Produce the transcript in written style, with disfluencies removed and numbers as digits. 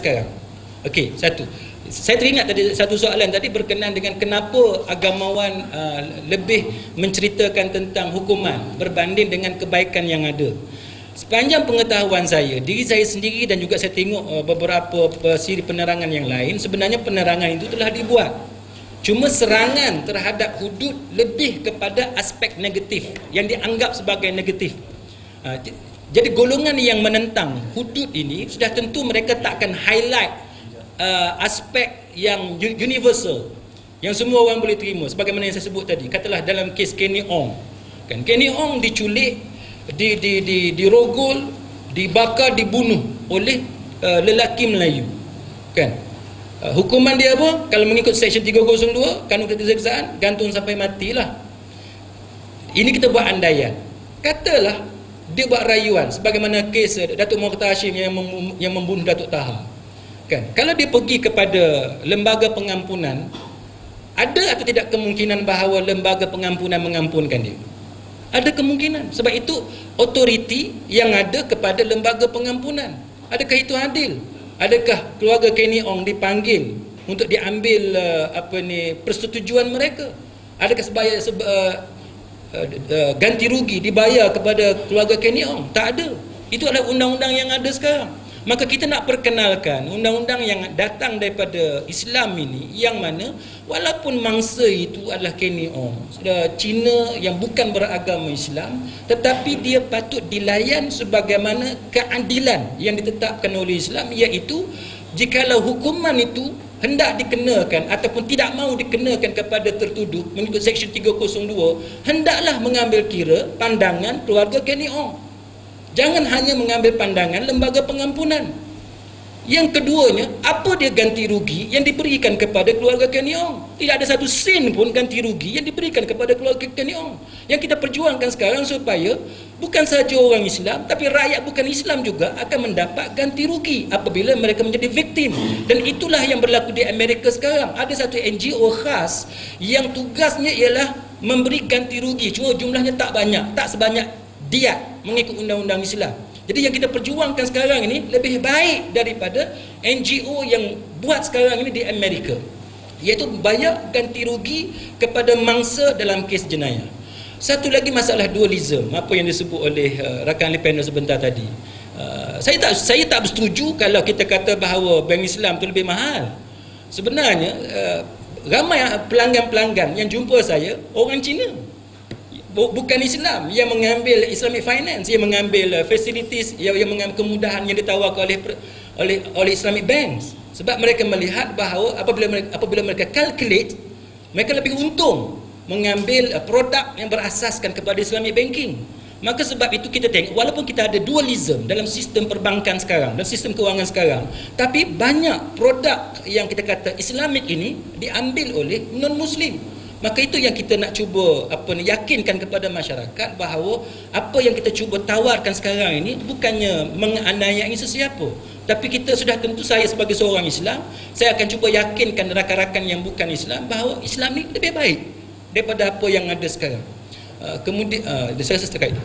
sekarang. Okey, satu. Saya teringat tadi satu soalan tadi berkenaan dengan kenapa agamawan lebih menceritakan tentang hukuman berbanding dengan kebaikan yang ada. Sepanjang pengetahuan saya, diri saya sendiri dan juga saya tengok beberapa siri penerangan yang lain, sebenarnya penerangan itu telah dibuat. Cuma serangan terhadap hudud lebih kepada aspek negatif yang dianggap sebagai negatif. Jadi golongan yang menentang hudud ini sudah tentu mereka takkan highlight aspek yang universal yang semua orang boleh terima, sebagaimana yang saya sebut tadi. Katalah dalam kes Kenny Ong, kan, Kenny Ong diculik, dirogol, dibakar, dibunuh oleh lelaki Melayu, kan. Hukuman dia apa? Kalau mengikut Seksyen 302 Kanun Keseksaan, gantung sampai matilah. Ini kita buat andaian. Katalah dia buat rayuan, sebagaimana kes Datuk Mokhtar Hashim yang membunuh Datuk Taha, kan. Kalau dia pergi kepada lembaga pengampunan, ada atau tidak kemungkinan bahawa lembaga pengampunan mengampunkan dia? Ada kemungkinan. Sebab itu otoriti yang ada kepada lembaga pengampunan, adakah itu adil? Adakah keluarga Kenny Ong dipanggil untuk diambil persetujuan mereka? Adakah ganti rugi dibayar kepada keluarga Kenny Ong? Tak ada. Itu adalah undang-undang yang ada sekarang. Maka kita nak perkenalkan undang-undang yang datang daripada Islam ini, yang mana walaupun mangsa itu adalah Kenny Ong, Cina yang bukan beragama Islam, tetapi dia patut dilayan sebagaimana keadilan yang ditetapkan oleh Islam, iaitu jikalau hukuman itu hendak dikenakan ataupun tidak mahu dikenakan kepada tertuduh mengikut Seksyen 302, hendaklah mengambil kira pandangan keluarga Kenny Ong. Jangan hanya mengambil pandangan lembaga pengampunan. Yang keduanya, apa dia ganti rugi yang diberikan kepada keluarga Kenny Ong? Tidak ada satu sen pun ganti rugi yang diberikan kepada keluarga Kenny Ong. Yang kita perjuangkan sekarang supaya bukan sahaja orang Islam, tapi rakyat bukan Islam juga akan mendapat ganti rugi apabila mereka menjadi victim. Dan itulah yang berlaku di Amerika sekarang. Ada satu NGO khas yang tugasnya ialah memberi ganti rugi. Cuma jumlahnya tak banyak, tak sebanyak diat mengikut undang-undang Islam. Jadi yang kita perjuangkan sekarang ini lebih baik daripada NGO yang buat sekarang ini di Amerika, iaitu bayar ganti rugi kepada mangsa dalam kes jenayah. Satu lagi masalah dualism, apa yang disebut oleh rakan ahli panel sebentar tadi. Saya tak bersetuju kalau kita kata bahawa bank Islam itu lebih mahal. Sebenarnya ramai pelanggan-pelanggan yang jumpa saya orang Cina, bukan Islam, yang mengambil Islamic finance, yang mengambil facilities, yang mengambil kemudahan yang ditawarkan oleh Islamic banks. Sebab mereka melihat bahawa apabila mereka calculate, mereka lebih untung mengambil produk yang berasaskan kepada Islamic banking. Maka sebab itu kita tengok, walaupun kita ada dualism dalam sistem perbankan sekarang dan sistem kewangan sekarang, tapi banyak produk yang kita kata Islamic ini diambil oleh non-Muslim. Maka itu yang kita nak cuba yakinkan kepada masyarakat bahawa apa yang kita cuba tawarkan sekarang ini bukannya menganiayai sesiapa, tapi kita sudah tentu, saya sebagai seorang Islam, saya akan cuba yakinkan rakan-rakan yang bukan Islam bahawa Islam ni lebih baik daripada apa yang ada sekarang. Kemudian saya rasa terkait